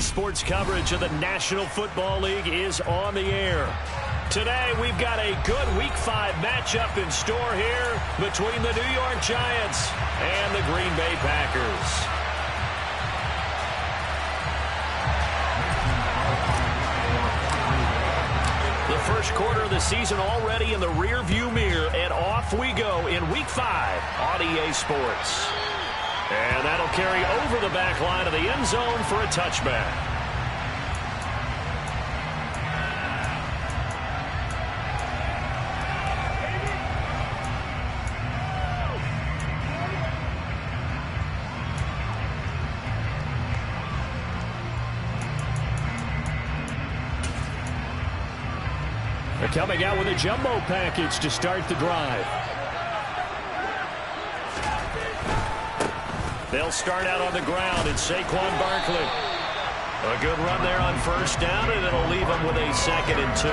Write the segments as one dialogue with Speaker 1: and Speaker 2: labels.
Speaker 1: Sports coverage of the National Football League is on the air. Today, we've got a good Week 5 matchup in store here between the New York Giants and the Green Bay Packers. The first quarter of the season already in the rearview mirror, and off we go in Week 5 on EA Sports. And that'll carry over the back line of the end zone for a touchback. They're coming out with a jumbo package to start the drive. They'll start out on the ground. It's Saquon Barkley. A good run there on first down, and it'll leave them with a 2nd and 2.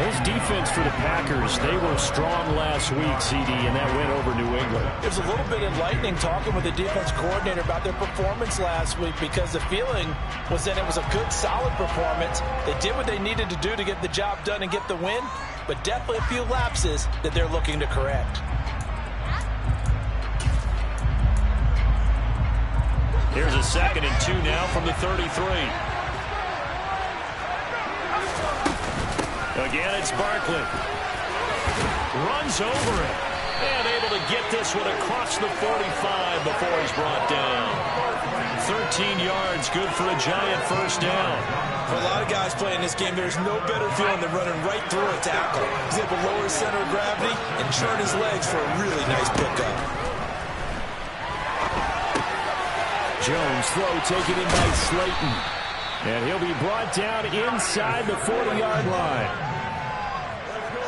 Speaker 1: Those defense for the Packers, they were strong last week, CD, and that went over New England.
Speaker 2: It was a little bit enlightening talking with the defense coordinator about their performance last week, because the feeling was that it was a good, solid performance. They did what they needed to do to get the job done and get the win, but definitely a few lapses that they're looking to correct.
Speaker 1: Here's a 2nd and 2 now from the 33. Again, it's Barkley. Runs over it. And able to get this one across the 45 before he's brought down. 13 yards, good for a Giant first down.
Speaker 2: For a lot of guys playing this game, there's no better feeling than running right through a tackle. He's able to lower his center of gravity and churn his legs for a really nice pickup.
Speaker 1: Jones throw taken in by Slayton. And he'll be brought down inside the 40-yard line.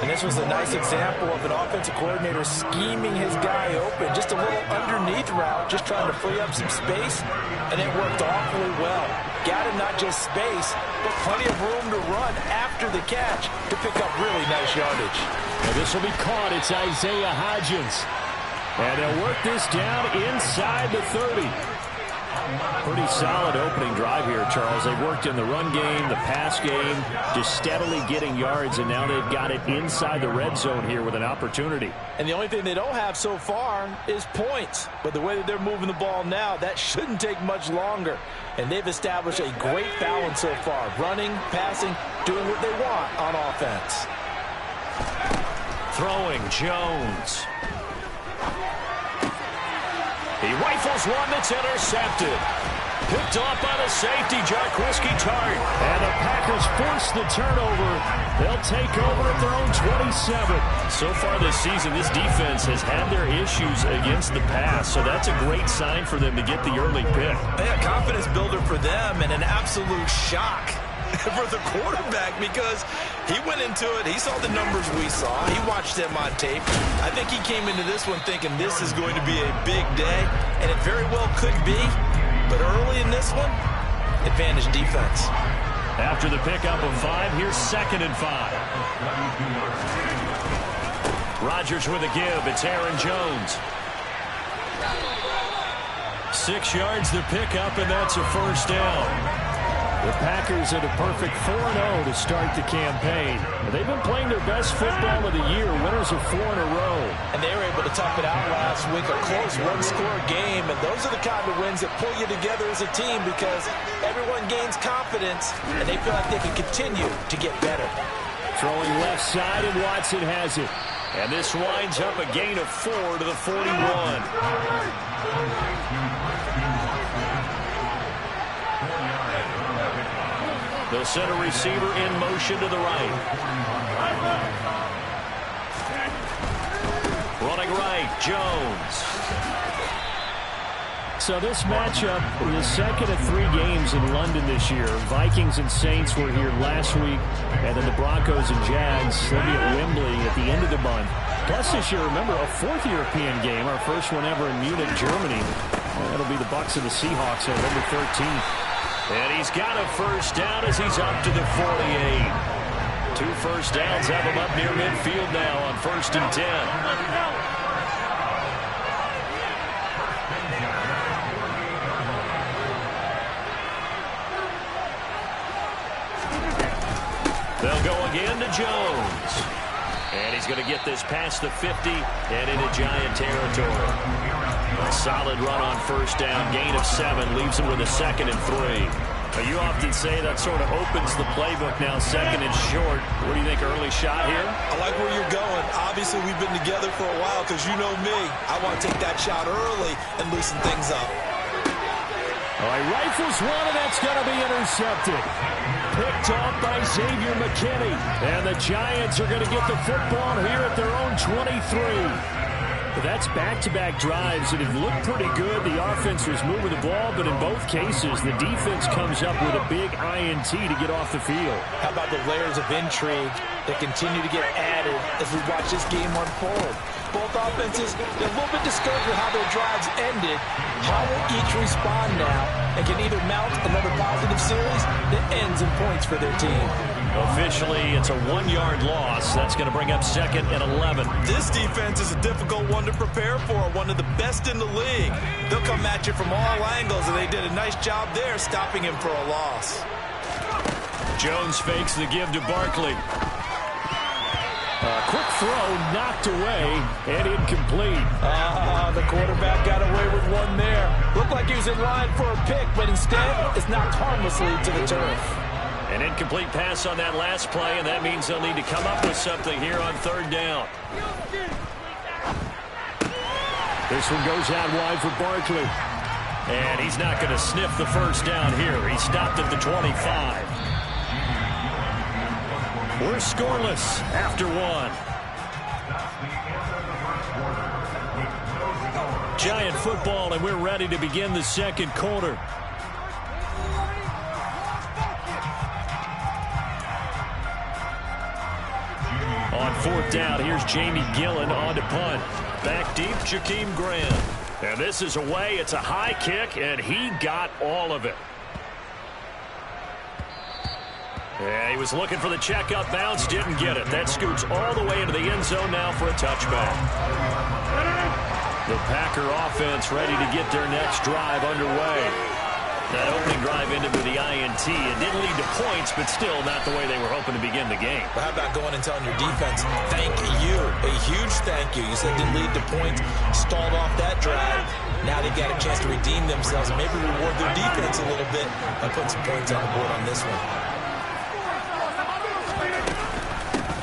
Speaker 2: And this was a nice example of an offensive coordinator scheming his guy open. Just a little underneath route, just trying to free up some space. And it worked awfully well. Got him not just space, but plenty of room to run after the catch to pick up really nice yardage.
Speaker 1: And this will be caught. It's Isaiah Hodgins. And they'll work this down inside the 30. Pretty solid opening drive here, Charles. They've worked in the run game, the pass game, just steadily getting yards, and now they've got it inside the red zone here with an opportunity.
Speaker 2: And the only thing they don't have so far is points. But the way that they're moving the ball now, that shouldn't take much longer. And they've established a great balance so far. Running, passing, doing what they want on offense.
Speaker 1: Throwing, Jones. He rifles one that's intercepted. Picked off by the safety, Jarquiski Tart. And the Packers force the turnover. They'll take over at their own 27. So far this season, this defense has had their issues against the pass, so that's a great sign for them to get the early pick.
Speaker 2: A confidence builder for them, and an absolute shock for the quarterback, because he went into it, he saw the numbers we saw, he watched them on tape. I think he came into this one thinking this is going to be a big day, and it very well could be, but early in this one, advantage defense.
Speaker 1: After the pickup of 5, here's 2nd and 5. Rodgers with a give, it's Aaron Jones. 6 yards the pickup, and that's a first down. The Packers at a perfect 4-0 to start the campaign. They've been playing their best football of the year, winners of 4 in a row.
Speaker 2: And they were able to tough it out last week, a close one-score game. And those are the kind of wins that pull you together as a team, because everyone gains confidence, and they feel like they can continue to get better.
Speaker 1: Throwing left side, and Watson has it. And this winds up a gain of 4 to the 41. They'll send a receiver in motion to the right. Running right, Jones. So this matchup, the second of 3 games in London this year. Vikings and Saints were here last week, and then the Broncos and Jags, they'll be at Wembley at the end of the month. Plus this year, remember, a 4th European game, our first one ever in Munich, Germany. That'll be the Bucs and the Seahawks on November 13th. And he's got a first down as he's up to the 48. 2 first downs have him up near midfield now on 1st and 10. They'll go again to Jones. And he's going to get this past the 50 and into Giant territory. A solid run on first down. Gain of 7 leaves him with a 2nd and 3. You often say that sort of opens the playbook now, 2nd and short. What do you think, early shot here?
Speaker 2: I like where you're going. Obviously, we've been together for a while because you know me. I want to take that shot early and loosen things up.
Speaker 1: All right, rifles one, and that's going to be intercepted. Picked off by Xavier McKinney. And the Giants are going to get the football here at their own 23. But that's back-to-back drives, and it looked pretty good. The offense was moving the ball, but in both cases, the defense comes up with a big INT to get off the field.
Speaker 2: How about the layers of intrigue that continue to get added as we watch this game unfold? Both offenses, they're a little bit discouraged with how their drives ended. How will each respond now and can either mount another positive series that ends in points for their team?
Speaker 1: Officially, it's a 1-yard loss. That's going to bring up 2nd and 11.
Speaker 2: This defense is a difficult one to prepare for, one of the best in the league. They'll come at you from all angles, and they did a nice job there stopping him for a loss.
Speaker 1: Jones fakes the give to Barkley. Quick throw knocked away and incomplete.
Speaker 2: The quarterback got away with one there. Looked like he was in line for a pick, but instead it's knocked harmlessly to the turf.
Speaker 1: An incomplete pass on that last play, and that means they'll need to come up with something here on 3rd down. This one goes out wide for Barkley. And he's not going to sniff the first down here. He stopped at the 25. We're scoreless after 1. Giant football, and we're ready to begin the 2nd quarter. On 4th down, here's Jamie Gillen on to punt. Back deep, Jakeem Graham. And this is away. It's a high kick, and he got all of it. Yeah, he was looking for the check-up bounce, didn't get it. That scoots all the way into the end zone now for a touchback. The Packer offense ready to get their next drive underway. That opening drive ended with the INT. It didn't lead to points, but still not the way they were hoping to begin the game.
Speaker 2: But how about going and telling your defense, thank you, a huge thank you. You said it didn't lead to points, stalled off that drive. Now they've got a chance to redeem themselves and maybe reward their defense a little bit and put some points on the board on this one.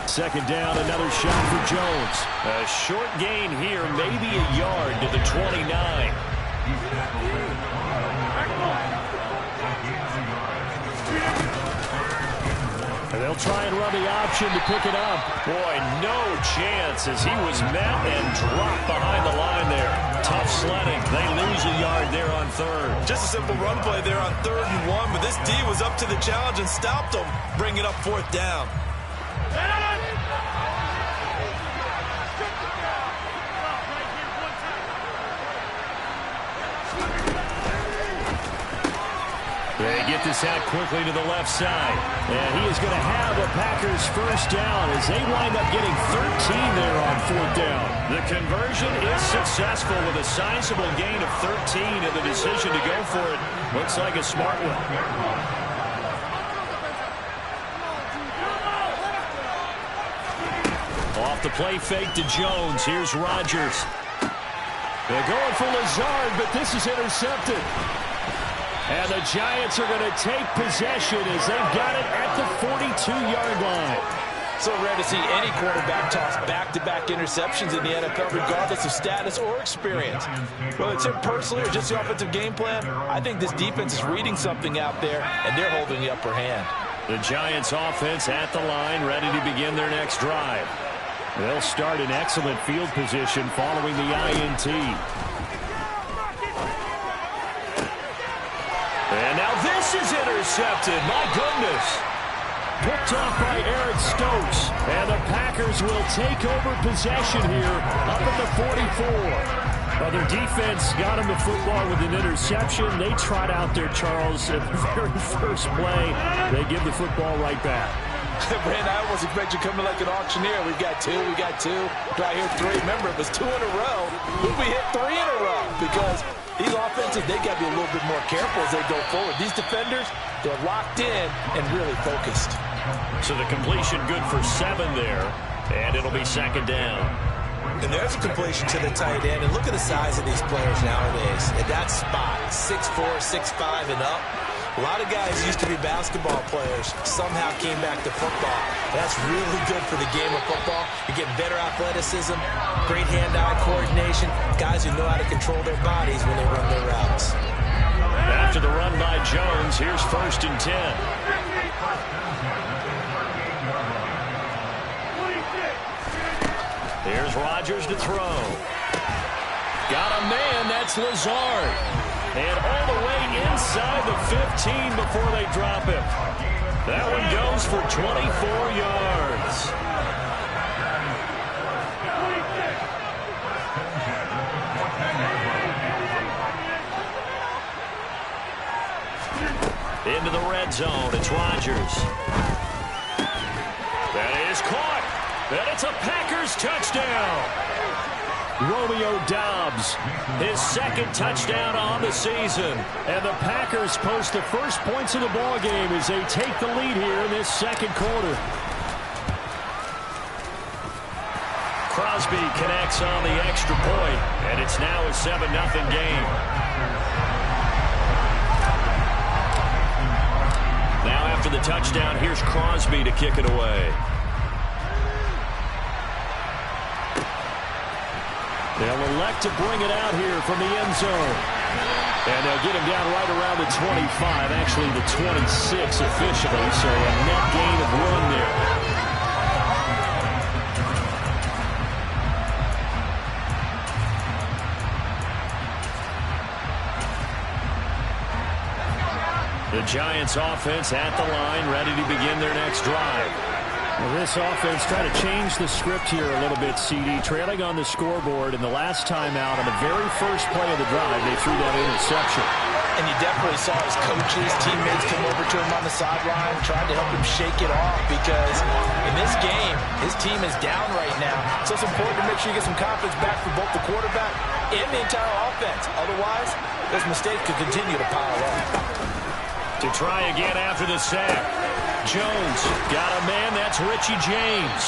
Speaker 1: 2nd down, another shot for Jones. A short gain here, maybe a yard to the 29. And they'll try and run the option to pick it up. Boy, no chance as he was met and dropped behind the line there. Tough sledding. They lose a yard there on 3rd.
Speaker 2: Just a simple run play there on 3rd and 1, but this D was up to the challenge and stopped them, bringing up 4th down.
Speaker 1: They get this out quickly to the left side. And he is going to have a Packers first down as they wind up getting 13 there on 4th down. The conversion is successful with a sizable gain of 13, and the decision to go for it looks like a smart one. Off the play fake to Jones. Here's Rodgers. They're going for Lazard, but this is intercepted. And the Giants are going to take possession as they've got it at the 42-yard line.
Speaker 2: So rare to see any quarterback toss back-to-back interceptions in the NFL, regardless of status or experience. Whether it's him personally or just the offensive game plan, I think this defense is reading something out there, and they're holding the upper hand.
Speaker 1: The Giants offense at the line, ready to begin their next drive. They'll start in excellent field position following the INT. And now this is intercepted. My goodness. Picked off by Eric Stokes. And the Packers will take over possession here up at the 44. Well, their defense got him the football with an interception. They trot out there, Charles, at the very first play. They give the football right back.
Speaker 2: Brand, I almost expect you coming like an auctioneer. We got two. Do I hear 3? Remember, it was 2 in a row. We hit 3 in a row because these offenses, they got to be a little bit more careful as they go forward. These defenders, they're locked in and really focused.
Speaker 1: So the completion good for 7 there, and it'll be second down.
Speaker 2: And there's a completion to the tight end. And look at the size of these players nowadays. At that spot, 6'4", 6'5", and up. A lot of guys used to be basketball players, somehow came back to football. That's really good for the game of football. You get better athleticism, great hand-eye coordination, guys who know how to control their bodies when they run their routes.
Speaker 1: After the run by Jones, here's 1st and 10. Here's Rodgers to throw. Got a man, that's Lazard. And all the way inside the 15 before they drop him. That one goes for 24 yards. Into the red zone, it's Rodgers. That is caught. And it's a Packers touchdown. Romeo Doubs, his 2nd touchdown on the season. And the Packers post the first points of the ball game as they take the lead here in this 2nd quarter. Crosby connects on the extra point, and it's now a 7-0 game. Now after the touchdown, here's Crosby to kick it away. They'll elect to bring it out here from the end zone. And they'll get him down right around the 25, actually the 26 officially, so a net gain of 1 there. The Giants offense at the line, ready to begin their next drive. Well, this offense trying to change the script here a little bit, CD. Trailing on the scoreboard, and the last time out on the very first play of the drive, they threw that interception.
Speaker 2: And you definitely saw his coaches, teammates come over to him on the sideline, trying to help him shake it off, because in this game, his team is down right now. So it's important to make sure you get some confidence back for both the quarterback and the entire offense. Otherwise, those mistakes could continue to pile up.
Speaker 1: To try again after the sack. Jones got a man, that's Richie James.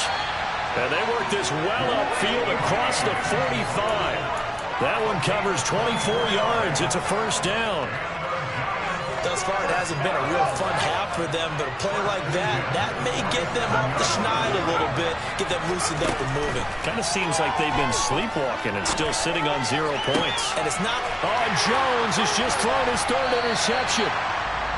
Speaker 1: And they work this well upfield across the 45. That one covers 24 yards. It's a 1st down.
Speaker 2: Thus far, it hasn't been a real fun half for them, but a play like that may get them off the schneid a little bit, get them loosened up and moving.
Speaker 1: Kind of seems like they've been sleepwalking and still sitting on 0 points.
Speaker 2: And it's not...
Speaker 1: Oh, Jones has just thrown his 3rd interception.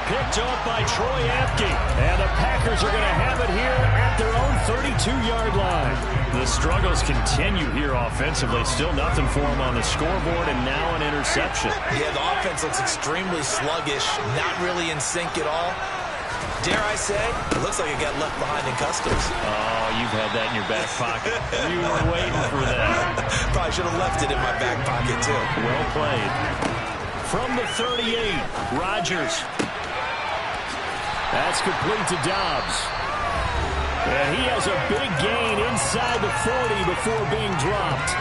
Speaker 1: Picked up by Troy Apke. And the Packers are going to have it here at their own 32-yard line. The struggles continue here offensively. Still nothing for them on the scoreboard, and now an interception.
Speaker 2: Yeah, the offense looks extremely sluggish, not really in sync at all. Dare I say, it looks like it got left behind in customs.
Speaker 1: Oh, you've had that in your back pocket. You were waiting for that.
Speaker 2: Probably should have left it in my back pocket, too.
Speaker 1: Well played. From the 38, Rodgers. That's complete to Doubs. And he has a big gain inside the 40 before being dropped.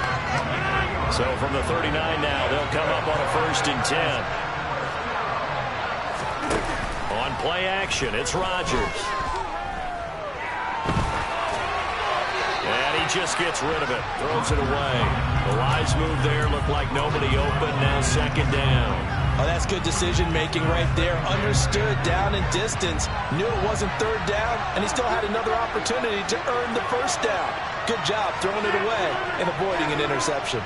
Speaker 1: So from the 39 now, they'll come up on a 1st and 10. On play action, it's Rodgers. And he just gets rid of it, throws it away. The wise move there, looked like nobody open, now 2nd down.
Speaker 2: Oh, that's good decision-making right there. Understood down and distance. Knew it wasn't 3rd down, and he still had another opportunity to earn the 1st down. Good job throwing it away and avoiding an interception.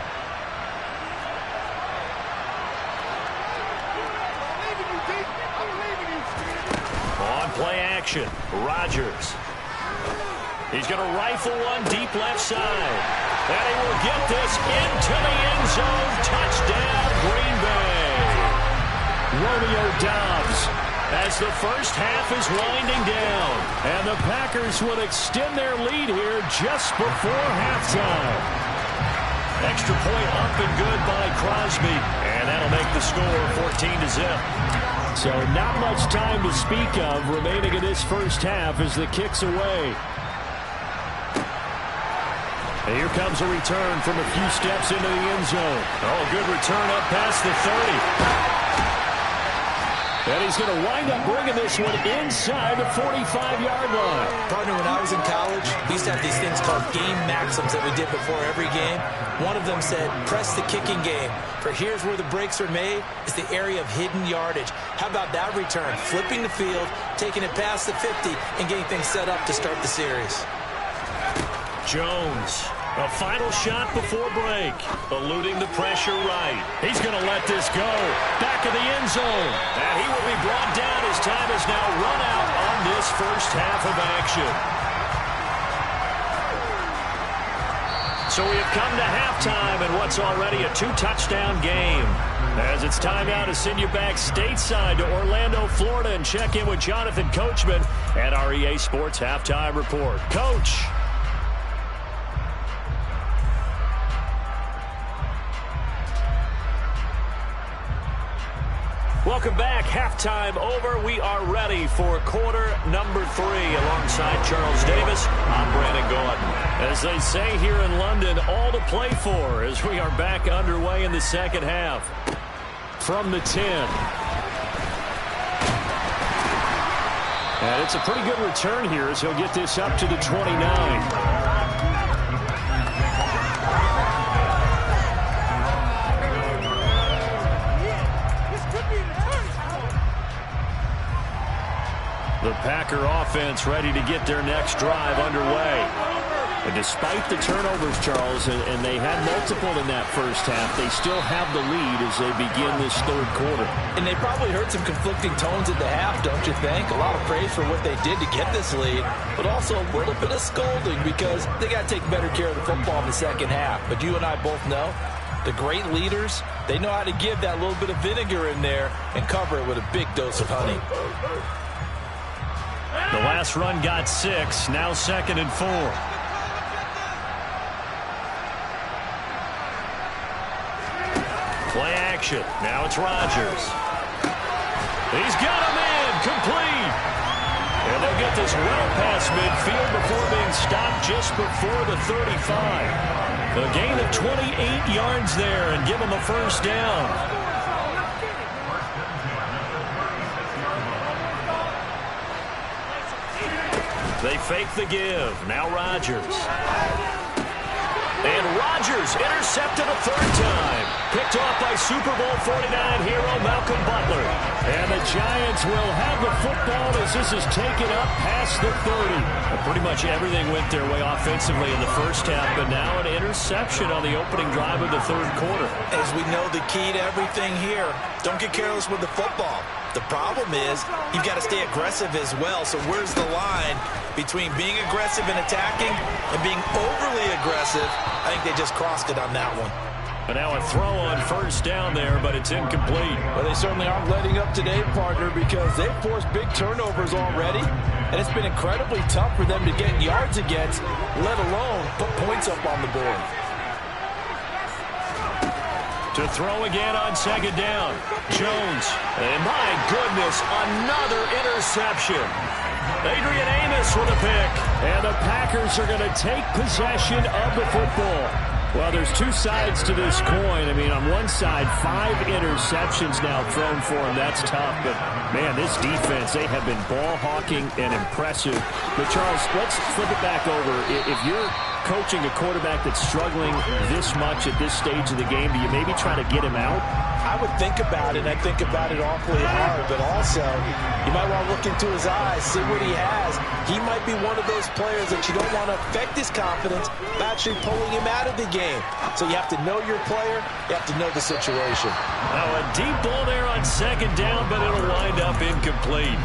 Speaker 1: On play action, Rodgers. He's going to rifle one deep left side. And he will get this into the end zone. Touchdown, Green Bay. Romeo Doubs as the first half is winding down. And the Packers will extend their lead here just before halftime. Extra point up and good by Crosby. And that'll make the score 14-0. So not much time to speak of remaining in this first half as the kick's away. And here comes a return from a few steps into the end zone. Oh, good return up past the 30. And he's going to wind up bringing this one inside the 45-yard line.
Speaker 2: Partner, when I was in college, we used to have these things called game maxims that we did before every game. One of them said, press the kicking game. For here's where the breaks are made, is the area of hidden yardage. How about that return? Flipping the field, taking it past the 50, and getting things set up to start the series.
Speaker 1: Jones, a final shot before break. Eluding the pressure right. He's going to let this go. Back of the end zone. And he will be brought down. His time is now run out on this first half of action. So we have come to halftime in what's already a 2-touchdown game. As it's time now to send you back stateside to Orlando, Florida, and check in with Jonathan Coachman at our EA Sports Halftime Report. Coach. Welcome back. Halftime over. We are ready for quarter number 3. Alongside Charles Davis, I'm Brandon Gaudin. As they say here in London, all to play for as we are back underway in the second half. From the 10. And it's a pretty good return here as he'll get this up to the 29. The Packer offense ready to get their next drive underway. And despite the turnovers, Charles, and they had multiple in that first half, they still have the lead as they begin this third quarter.
Speaker 2: And they probably heard some conflicting tones at the half, don't you think? A lot of praise for what they did to get this lead, but also a little bit of scolding because they got to take better care of the football in the second half. But you and I both know the great leaders, they know how to give that little bit of vinegar in there and cover it with a big dose of honey.
Speaker 1: The last run got 6, now 2nd and 4. Play action. Now it's Rodgers. He's got him in. Complete. And they'll get this well past midfield before being stopped just before the 35. A gain of 28 yards there and give him a first down. They fake the give. Now Rodgers. And Rodgers intercepted a third time. Picked off by Super Bowl 49 hero Malcolm Butler. And the Giants will have the football as this is taken up past the 30. Well, pretty much everything went their way offensively in the first half, but now an interception on the opening drive of the third quarter.
Speaker 2: As we know, the key to everything here, don't get careless with the football. The problem is you've got to stay aggressive as well. So where's the line between being aggressive and attacking and being overly aggressive? I think they just crossed it on that one.
Speaker 1: But now a throw on first down there, but it's incomplete.
Speaker 2: Well, they certainly aren't letting up today, partner, because they've forced big turnovers already. And it's been incredibly tough for them to get yards against, let alone put points up on the board.
Speaker 1: To throw again on second down. Jones. And my goodness, another interception. Adrian Amos with a pick. And the Packers are going to take possession of the football. Well, there's two sides to this coin. I mean, on one side, 5 interceptions now thrown for him. That's tough. But, man, this defense, they have been ball hawking and impressive. But, Charles, let's flip it back over. If you're coaching a quarterback that's struggling this much at this stage of the game, do you maybe try to get him out?
Speaker 2: I would think about it, and I think about it awfully hard, but also you might want to look into his eyes, see what he has. He might be one of those players that you don't want to affect his confidence by actually pulling him out of the game. So you have to know your player, you have to know the situation.
Speaker 1: Now a deep ball there on second down, but it'll wind up incomplete.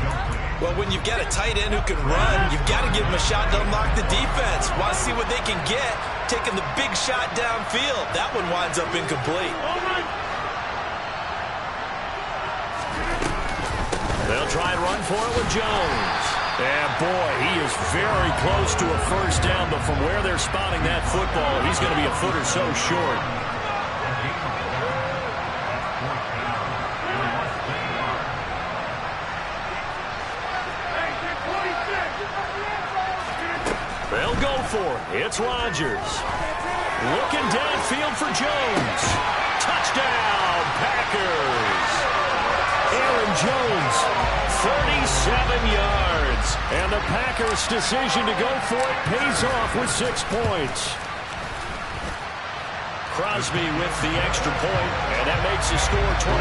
Speaker 2: Well, when you've got a tight end who can run, you've got to give him a shot to unlock the defense. Want to see what they can get, taking the big shot downfield. That one winds up incomplete.
Speaker 1: They'll try and run for it with Jones. And, boy, he is very close to a first down, but from where they're spotting that football, he's going to be a foot or so short. They'll go for it. It's Rodgers. Looking downfield for Jones. Touchdown, Packers. Aaron Jones, 37 yards. And the Packers' decision to go for it pays off with 6 points. Crosby with the extra point, and that makes the score 21-0.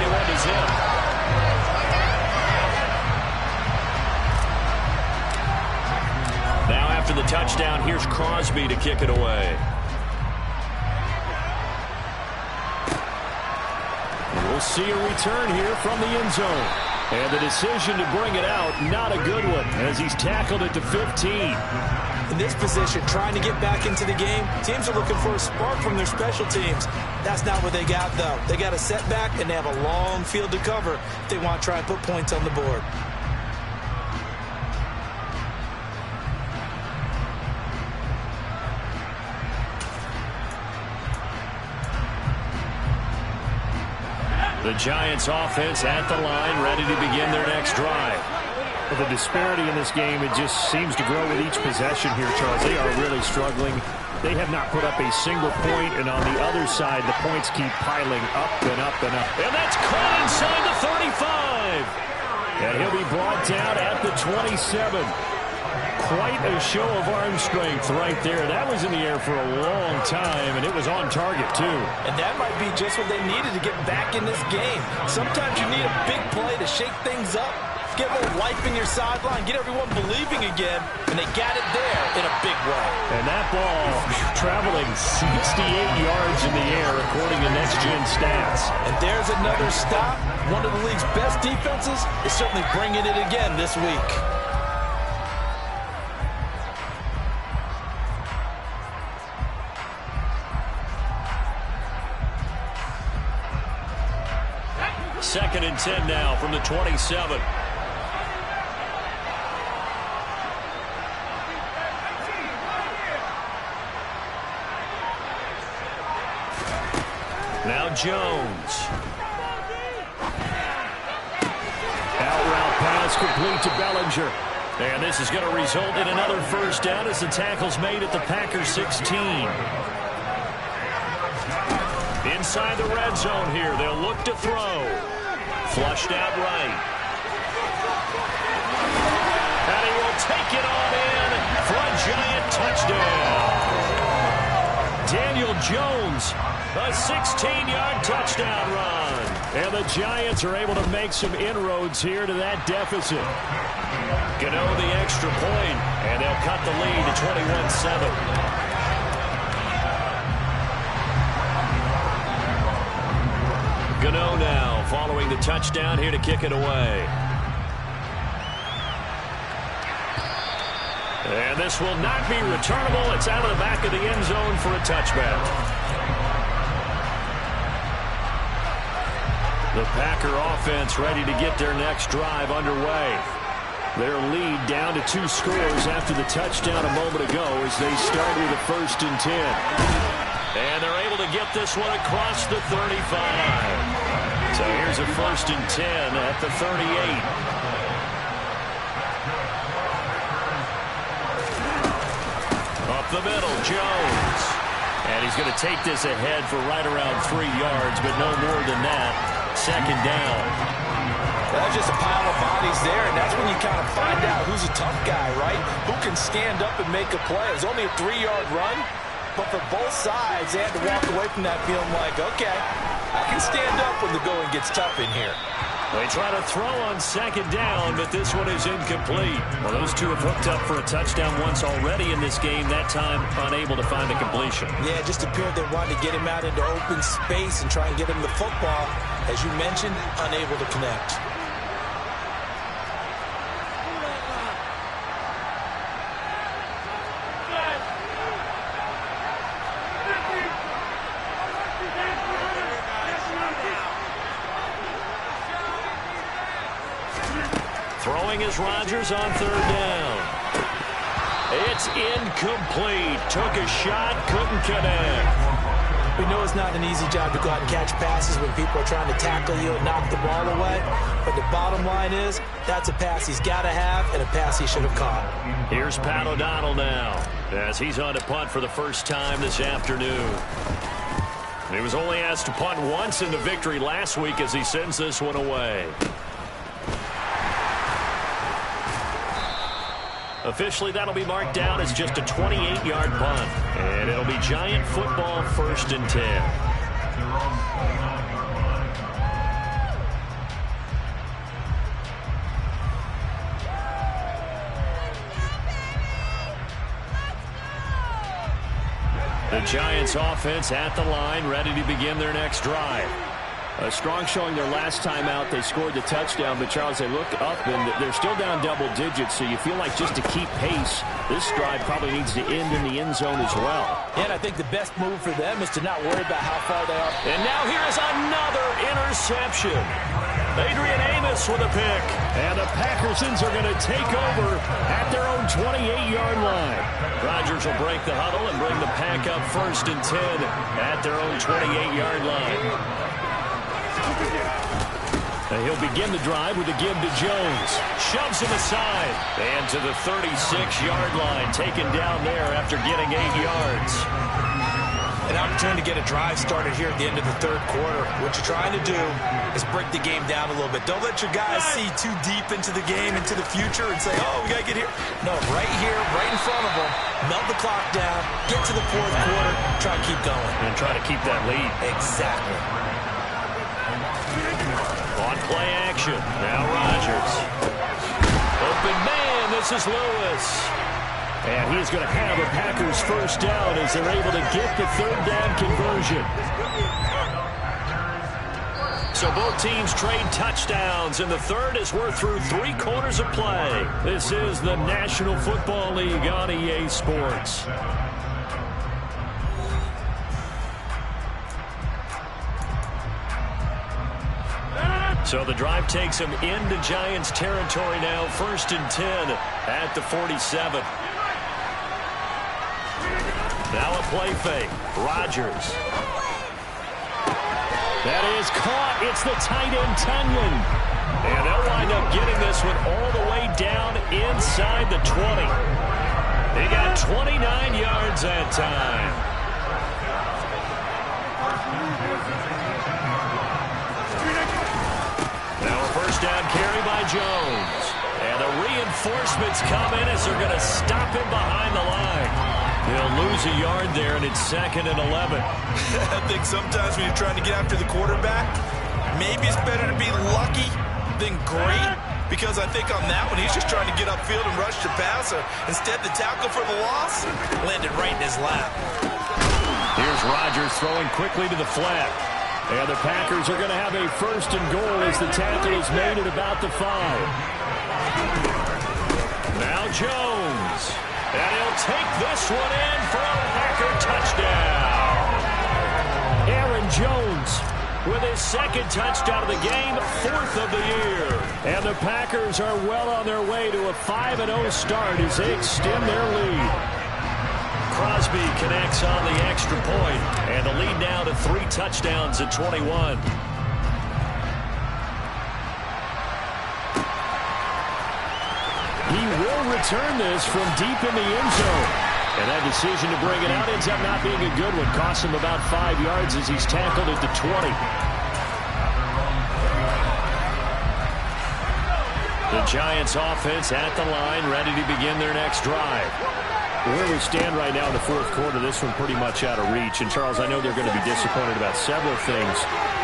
Speaker 1: Now after the touchdown, here's Crosby to kick it away. We'll see a return here from the end zone. And the decision to bring it out, not a good one, as he's tackled it to 15.
Speaker 2: In this position, trying to get back into the game, teams are looking for a spark from their special teams. That's not what they got, though. They got a setback, and they have a long field to cover if they want to try and put points on the board.
Speaker 1: The Giants offense at the line, ready to begin their next drive. Well, the disparity in this game, it just seems to grow with each possession here, Charles. They are really struggling. They have not put up a single point, and on the other side, the points keep piling up and up and up. And that's caught inside the 35. And he'll be brought down at the 27. Quite a show of arm strength right there. That was in the air for a long time, and it was on target, too.
Speaker 2: And that might be just what they needed to get back in this game. Sometimes you need a big play to shake things up, get a little life in your sideline, get everyone believing again, and they got it there in a big way.
Speaker 1: And that ball traveling 68 yards in the air, according to Next Gen Stats.
Speaker 2: And there's another stop. One of the league's best defenses is certainly bringing it again this week.
Speaker 1: Second and 10 now from the 27. Now Jones. Out route pass complete to Bellinger. And this is going to result in another first down as the tackle's made at the Packers 16. Inside the red zone here, they'll look to throw. Flushed out right. And he will take it on in for a Giant touchdown. Daniel Jones, a 16-yard touchdown run. And the Giants are able to make some inroads here to that deficit. Gano the extra point, and they'll cut the lead to 21-7. Gano now following the touchdown here to kick it away. And this will not be returnable. It's out of the back of the end zone for a touchback. The Packer offense ready to get their next drive underway. Their lead down to 2 scores after the touchdown a moment ago as they start with a 1st and 10. And they're able to get this one across the 35. So here's a 1st and 10 at the 38. Up the middle, Jones. And he's going to take this ahead for right around 3 yards, but no more than that. 2nd down.
Speaker 2: That's just a pile of bodies there, and that's when you kind of find out who's a tough guy, right? Who can stand up and make a play. It was only a 3-yard run, but for both sides, they had to walk away from that feeling like, okay, I can stand up when the going gets tough in here.
Speaker 1: They try to throw on 2nd down, but this one is incomplete. Well, those two have hooked up for a touchdown once already in this game, that time unable to find a completion.
Speaker 2: Yeah, it just appeared they wanted to get him out into open space and try and get him the football. As you mentioned, unable to connect.
Speaker 1: Throwing is Rodgers on 3rd down. It's incomplete. Took a shot, couldn't connect.
Speaker 2: We know it's not an easy job to go out and catch passes when people are trying to tackle you and knock the ball away. But the bottom line is, that's a pass he's got to have and a pass he should have caught.
Speaker 1: Here's Pat O'Donnell now as he's on to punt for the first time this afternoon. He was only asked to punt once in the victory last week as he sends this one away. Officially, that'll be marked down as just a 28-yard punt. And it'll be Giant football, 1st and 10. The Giants offense at the line, ready to begin their next drive. A strong showing their last time out. They scored the touchdown, but Charles, they look up and they're still down double digits, so you feel like just to keep pace, this drive probably needs to end in the end zone as well.
Speaker 2: Yeah, and I think the best move for them is to not worry about how far they are.
Speaker 1: And now here is another interception. Adrian Amos with a pick. And the Packersons are going to take over at their own 28-yard line. Rodgers will break the huddle and bring the Pack up 1st and 10 at their own 28-yard line. He'll begin the drive with a give to Jones. Shoves him aside. And to the 36-yard line, taken down there after getting 8 yards.
Speaker 2: An opportunity to get a drive started here at the end of the 3rd quarter. What you're trying to do is break the game down a little bit. Don't let your guys see too deep into the game, into the future, and say, oh, we got to get here. No, right here, right in front of them, melt the clock down, get to the 4th quarter, try to keep going.
Speaker 1: And try to keep that lead.
Speaker 2: Exactly.
Speaker 1: On play action, now Rodgers. Open man, this is Lewis. And he's going to have a Packers 1st down as they're able to get the 3rd down conversion. So both teams trade touchdowns, and the 3rd as we're through 3 quarters of play. This is the National Football League on EA Sports. So the drive takes them into Giants territory now, 1st and 10 at the 47. Now a play fake. Rodgers. That is caught. It's the tight end, Tunyon. And they'll wind up getting this one all the way down inside the 20. They got 29 yards that time. Down carry by Jones. And the reinforcements come in as they're going to stop him behind the line. They'll lose a yard there, and it's 2nd and 11.
Speaker 2: I think sometimes when you're trying to get after the quarterback, maybe it's better to be lucky than great. Because I think on that one, he's just trying to get upfield and rush the passer. Instead, the tackle for the loss landed right in his lap.
Speaker 1: Here's Rodgers throwing quickly to the flat. And the Packers are going to have a 1st and goal as the tackle is made at about the 5. Now Jones. And he'll take this one in for a Packer touchdown. Aaron Jones with his 2nd touchdown of the game, 4th of the year. And the Packers are well on their way to a 5-0 start as they extend their lead. Crosby connects on the extra point, and the lead now to 3 touchdowns at 21. He will return this from deep in the end zone. And that decision to bring it out ends up not being a good one. Costs him about 5 yards as he's tackled at the 20. The Giants offense at the line, ready to begin their next drive. Where we stand right now in the 4th quarter, this one pretty much out of reach. And, Charles, I know they're going to be disappointed about several things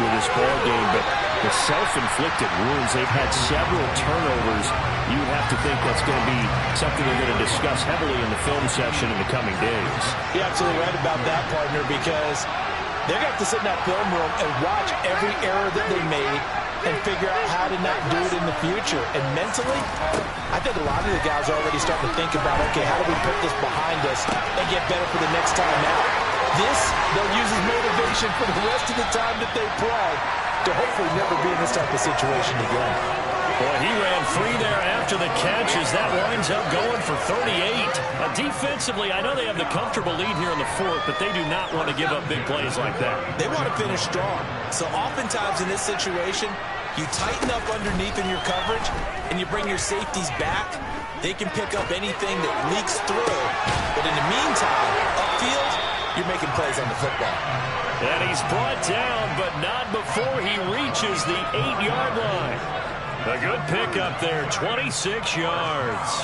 Speaker 1: with this ball game, but the self-inflicted wounds, they've had several turnovers. You would have to think that's going to be something they're going to discuss heavily in the film session in the coming days.
Speaker 2: You're absolutely right about that, partner, because they're going to have to sit in that film room and watch every error that they made and figure out how to not do it in the future. And mentally, I think a lot of the guys are already starting to think about, okay, how do we put this behind us and get better for the next time out? This, they'll use as motivation for the rest of the time that they play to hopefully never be in this type of situation again.
Speaker 1: Boy, he ran free there after the catch as that winds up going for 38. Defensively, I know they have the comfortable lead here in the 4th, but they do not want to give up big plays like that.
Speaker 2: They want to finish strong. So oftentimes in this situation, you tighten up underneath in your coverage and you bring your safeties back. They can pick up anything that leaks through. But in the meantime, upfield, you're making plays on the football.
Speaker 1: And he's brought down, but not before he reaches the 8-yard line. A good pickup there, 26 yards.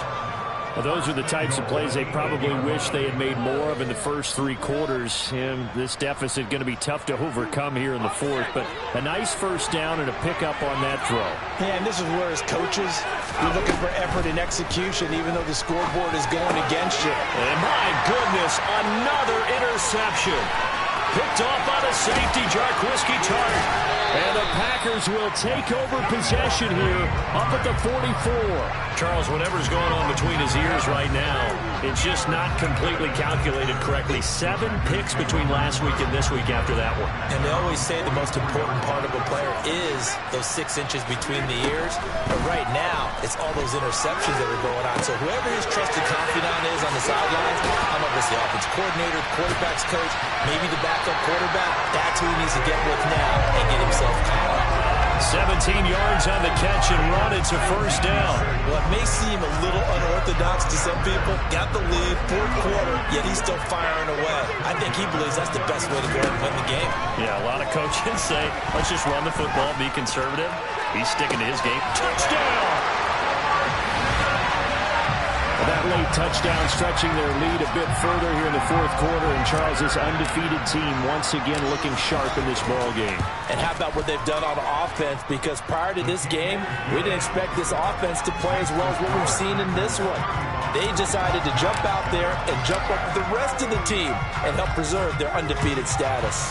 Speaker 1: Well, those are the types of plays they probably wish they had made more of in the first 3 quarters. And this deficit going to be tough to overcome here in the fourth. But a nice first down and a pickup on that throw.
Speaker 3: Yeah, and this is where as coaches, you're looking for effort and execution, even though the scoreboard is going against you.
Speaker 1: And my goodness, another interception. Picked off by the safety, Jarquiski Tart. And the Packers will take over possession here up at the 44. Charles, whatever's going on between his ears right now, it's just not completely calculated correctly. 7 picks between last week and this week after that one.
Speaker 2: And they always say the most important part of a player is those 6 inches between the ears. But right now, it's all those interceptions that are going on. So whoever his trusted confidant is on the sidelines, I don't know if it's the offense coordinator, quarterback's coach, maybe the backup quarterback, that's who he needs to get with now and get himself caught up.
Speaker 1: 17 yards on the catch and run. It's a first down.
Speaker 2: Well, it may seem a little unorthodox to some people. Got the lead, 4th quarter, yet he's still firing away. I think he believes that's the best way to go ahead and win the game.
Speaker 1: Yeah, a lot of coaches say, let's just run the football, be conservative. He's sticking to his game. Touchdown! That late touchdown stretching their lead a bit further here in the 4th quarter. And Charles' undefeated team once again looking sharp in this ball game.
Speaker 2: And how about what they've done on offense? Because prior to this game, we didn't expect this offense to play as well as what we've seen in this one. They decided to jump out there and jump up the rest of the team and help preserve their undefeated status.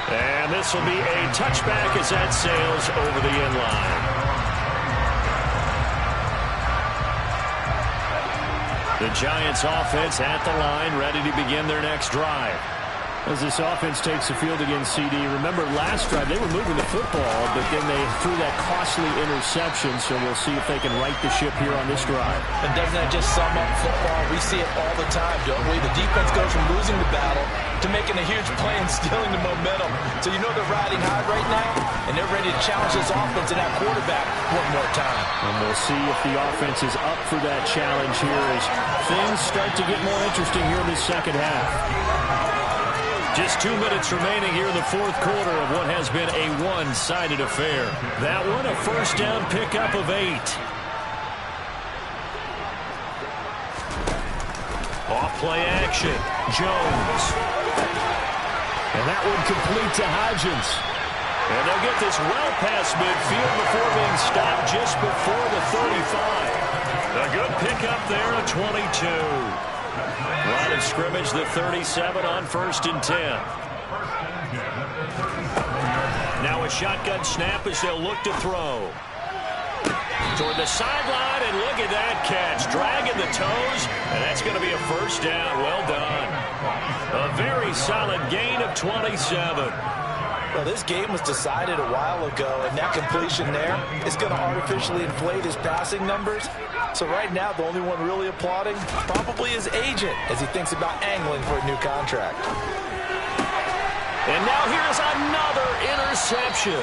Speaker 1: And this will be a touchback as that sails over the end line. The Giants offense at the line, ready to begin their next drive. As this offense takes the field against CD, remember last drive they were moving the football, but then they threw that costly interception, so we'll see if they can right the ship here on this drive.
Speaker 2: And doesn't that just sum up football? We see it all the time, don't we? The defense goes from losing the battle to making a huge play and stealing the momentum. So you know they're riding high right now, and they're ready to challenge this offense and that quarterback one more time.
Speaker 1: And we'll see if the offense is up for that challenge here as things start to get more interesting here in the second half. Just 2 minutes remaining here in the 4th quarter of what has been a one-sided affair. That one, a first down pickup of 8. Off play action. Jones. And that one complete to Hodgins. And they'll get this well past midfield before being stopped just before the 35. A good pickup there, a 22. Line of scrimmage, the 37 on 1st and 10. Now a shotgun snap as they'll look to throw. Toward the sideline, and look at that catch. Dragging the toes, and that's going to be a first down. Well done. A very solid gain of 27.
Speaker 2: Well, this game was decided a while ago, and that completion there is going to artificially inflate his passing numbers. So right now, the only one really applauding probably his agent as he thinks about angling for a new contract.
Speaker 1: And now here's another interception.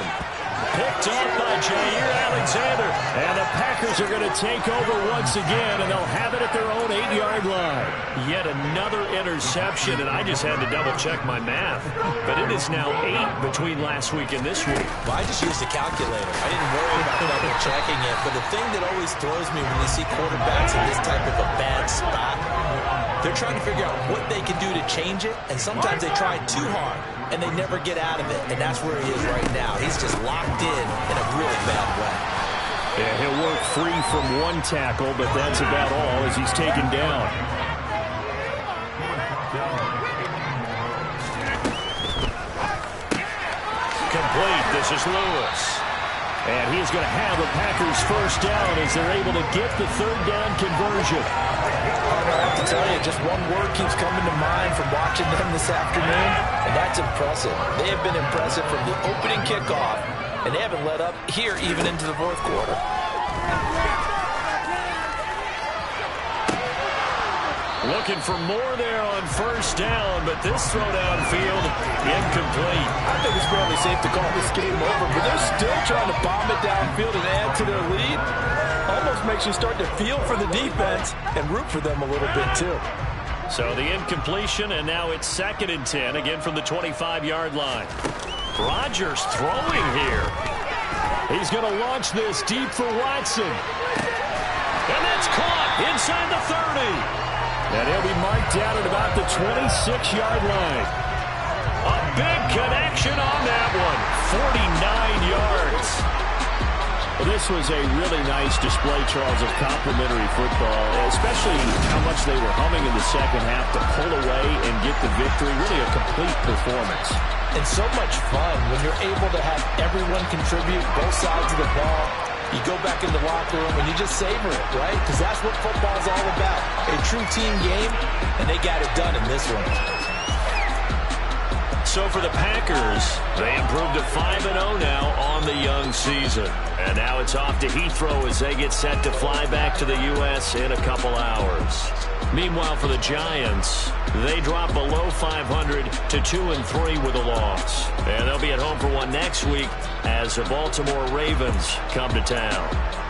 Speaker 1: Picked off by Jair Alexander. And the Packers are going to take over once again, and they'll have it at their own 8-yard line. Yet another interception, and I just had to double-check my math. But it is now 8 between last week and this week.
Speaker 2: Well, I just used a calculator. I didn't worry about double-checking it. But the thing that always throws me when you see quarterbacks in this type of a bad spot, they're trying to figure out what they can do to change it, and sometimes they try too hard, and they never get out of it. And that's where he is right now. He's just locked in a really bad way.
Speaker 1: Yeah, he'll work free from one tackle, but that's about all as he's taken down. Complete. This is Lewis. And he's going to have the Packers first down as they're able to get the 3rd down conversion.
Speaker 2: Partner, I have to tell you, just one word keeps coming to mind from watching them this afternoon, and that's impressive. They have been impressive from the opening kickoff, and they haven't let up here even into the 4th quarter.
Speaker 1: Looking for more there on first down, but this throw downfield, incomplete.
Speaker 3: I think it's fairly safe to call this game over, but they're still trying to bomb it downfield and add to their lead. Almost makes you start to feel for the defense and root for them a little bit, too.
Speaker 1: So the incompletion, and now it's 2nd and 10, again from the 25-yard line. Rodgers throwing here. He's going to launch this deep for Watson. And that's caught inside the 30. And he'll be marked down at about the 26-yard line. A big connection on that one. 49 yards. Well, this was a really nice display, Charles, of complimentary football, especially how much they were humming in the second half to pull away and get the victory. Really a complete performance.
Speaker 2: And so much fun when you're able to have everyone contribute both sides of the ball. You go back in the locker room and you just savor it, right? Because that's what football's all about. A true team game, and they got it done in this one.
Speaker 1: So for the Packers, they improved to 5-0 now on the young season. And now it's off to Heathrow as they get set to fly back to the U.S. in a couple hours. Meanwhile, for the Giants, they drop below 500 to 2-3 with a loss. And they'll be at home for one next week as the Baltimore Ravens come to town.